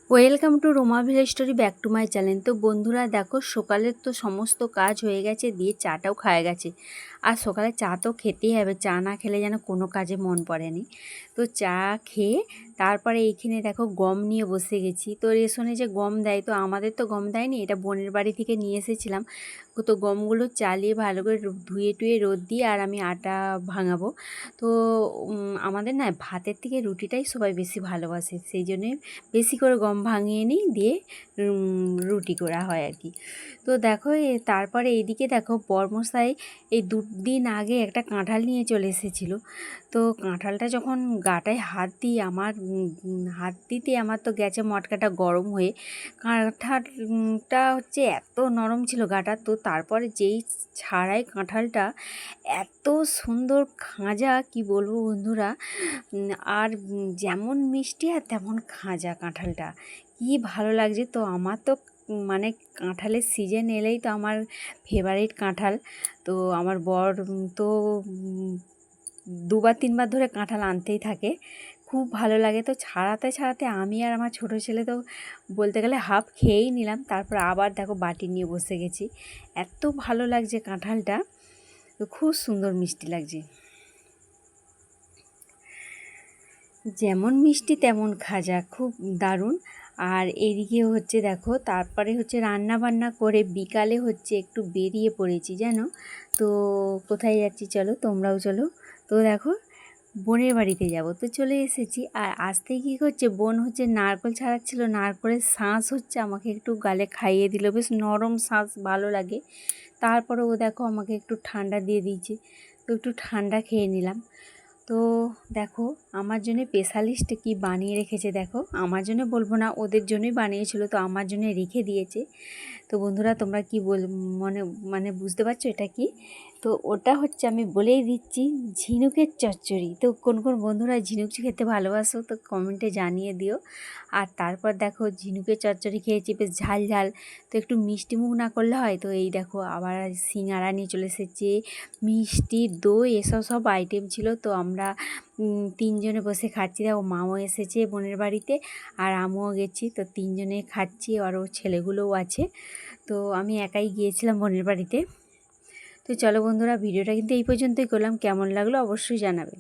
Welcome to Ruma village story, back to my channel. তো বন্ধুরা দেখো, সকালের তো সমস্ত কাজ হয়ে গেছে, দিয়ে চাটাও খাওয়া গেছে। আর সকালে চা তো খেতেই হবে, চা না খেলে যেন কোনো কাজে মন পড়েনি। তো চা খেয়ে তারপরে এইখানে দেখো গম নিয়ে বসে গেছি। তো রেশনে যে গম দেয়, তো আমাদের তো গম দেয়নি, এটা বোনের বাড়ি থেকে নিয়ে এসেছিলাম। তো গমগুলো চালিয়ে ভালো করে ধুয়ে টুয়ে রোদ দিয়ে আর আমি আটা ভাঙাবো। তো আমাদের না ভাতের থেকে রুটিটাই সবাই বেশি ভালোবাসে, সেই জন্যে বেশি করে গম ভাঙিয়ে নিই, দিয়ে রুটি করা হয় আর কি। তো দেখো তারপরে এইদিকে দেখো বর্মশাই এই দুদিন আগে একটা কাঁঠাল নিয়ে চলে এসেছিলো। তো কাঁঠালটা যখন গাটায় হাত দিই, হাত দিতে আমার তো গেছে মটকাটা গরম হয়ে। কাঁঠালটা হচ্ছে এত নরম ছিল গাটা, তো তারপরে যেই ছাড়াই কাঁঠালটা এত সুন্দর খাঁজা, কি বলবো বন্ধুরা। আর যেমন মিষ্টি আর তেমন খাঁজা কাঁঠালটা, কি ভালো লাগছে। তো আমার তো মানে কাঁঠালের সিজন এলেই তো আমার ফেভারিট কাঁঠাল। তো আমার বর তো দুবার তিনবার ধরে কাঁঠাল আনতেই থাকে, খুব ভালো লাগে। তো ছাড়াতে ছাড়াতে আমি আর আমার ছোটো ছেলে তো বলতে গেলে হাফ খেয়েই নিলাম, তারপর আবার দেখো বাটি নিয়ে বসে গেছি। এত ভালো লাগছে কাঁঠালটা, তো খুব সুন্দর মিষ্টি লাগছে, যেমন মিষ্টি তেমন খাজা, খুব দারুণ। আর এদিকে হচ্ছে দেখো, তারপরে হচ্ছে রান্না বান্না করে বিকালে হচ্ছে একটু বেরিয়ে পড়েছি জানো। তো কোথায় যাচ্ছি চলো, তোমরাও চলো। তো দেখো বোনের বাড়িতে যাব, তো চলে এসেছি। আর আসতে কী করছে, বোন হচ্ছে নারকেল ছাড়াচ্ছিল, নারকেলের শাঁস হচ্ছে আমাকে একটু গালে খাইয়ে দিল, বেশ নরম শাঁস, ভালো লাগে। তারপরে ও দেখো আমাকে একটু ঠান্ডা দিয়ে দিয়েছে, তো একটু ঠান্ডা খেয়ে নিলাম। তো দেখো আমার জন্য স্পেশালিস্ট কি বানিয়ে রেখেছে, দেখো আমার জন্য বলবো না, ওদের জন্যই বানিয়েছিল, তো আমার জন্য রেখে দিয়েছে। তো বন্ধুরা তোমরা কি মনে মানে বুঝতে পারছো এটা কি? তো ওটা হচ্ছে, আমি বলেই দিচ্ছি, ঝিনুকের চচ্চড়ি। তো কোন কোন বন্ধুরা ঝিনুক খেতে ভালোবাসো তো কমেন্টে জানিয়ে দিও। আর তারপর দেখো ঝিনুকের চচ্চড়ি খেয়েছি, বেশ ঝাল ঝাল, তো একটু মিষ্টি মুখ না করলে হয়। তো এই দেখো আবার সিঙ্গারা নিয়ে চলে এসেছে, মিষ্টি দই এসব সব আইটেম ছিল। তো আমরা তিনজনে বসে খাচ্ছি, দেখো মাও এসেছে বোনের বাড়িতে আর আমিও গেছি, তো তিনজনে খাচ্ছি, আর ওর ছেলেগুলোও আছে। তো আমি একাই গিয়েছিলাম বোনের বাড়িতে। তো চলো বন্ধুরা, ভিডিওটা কিন্তু এই পর্যন্তই করলাম, কেমন লাগলো অবশ্যই জানাবে।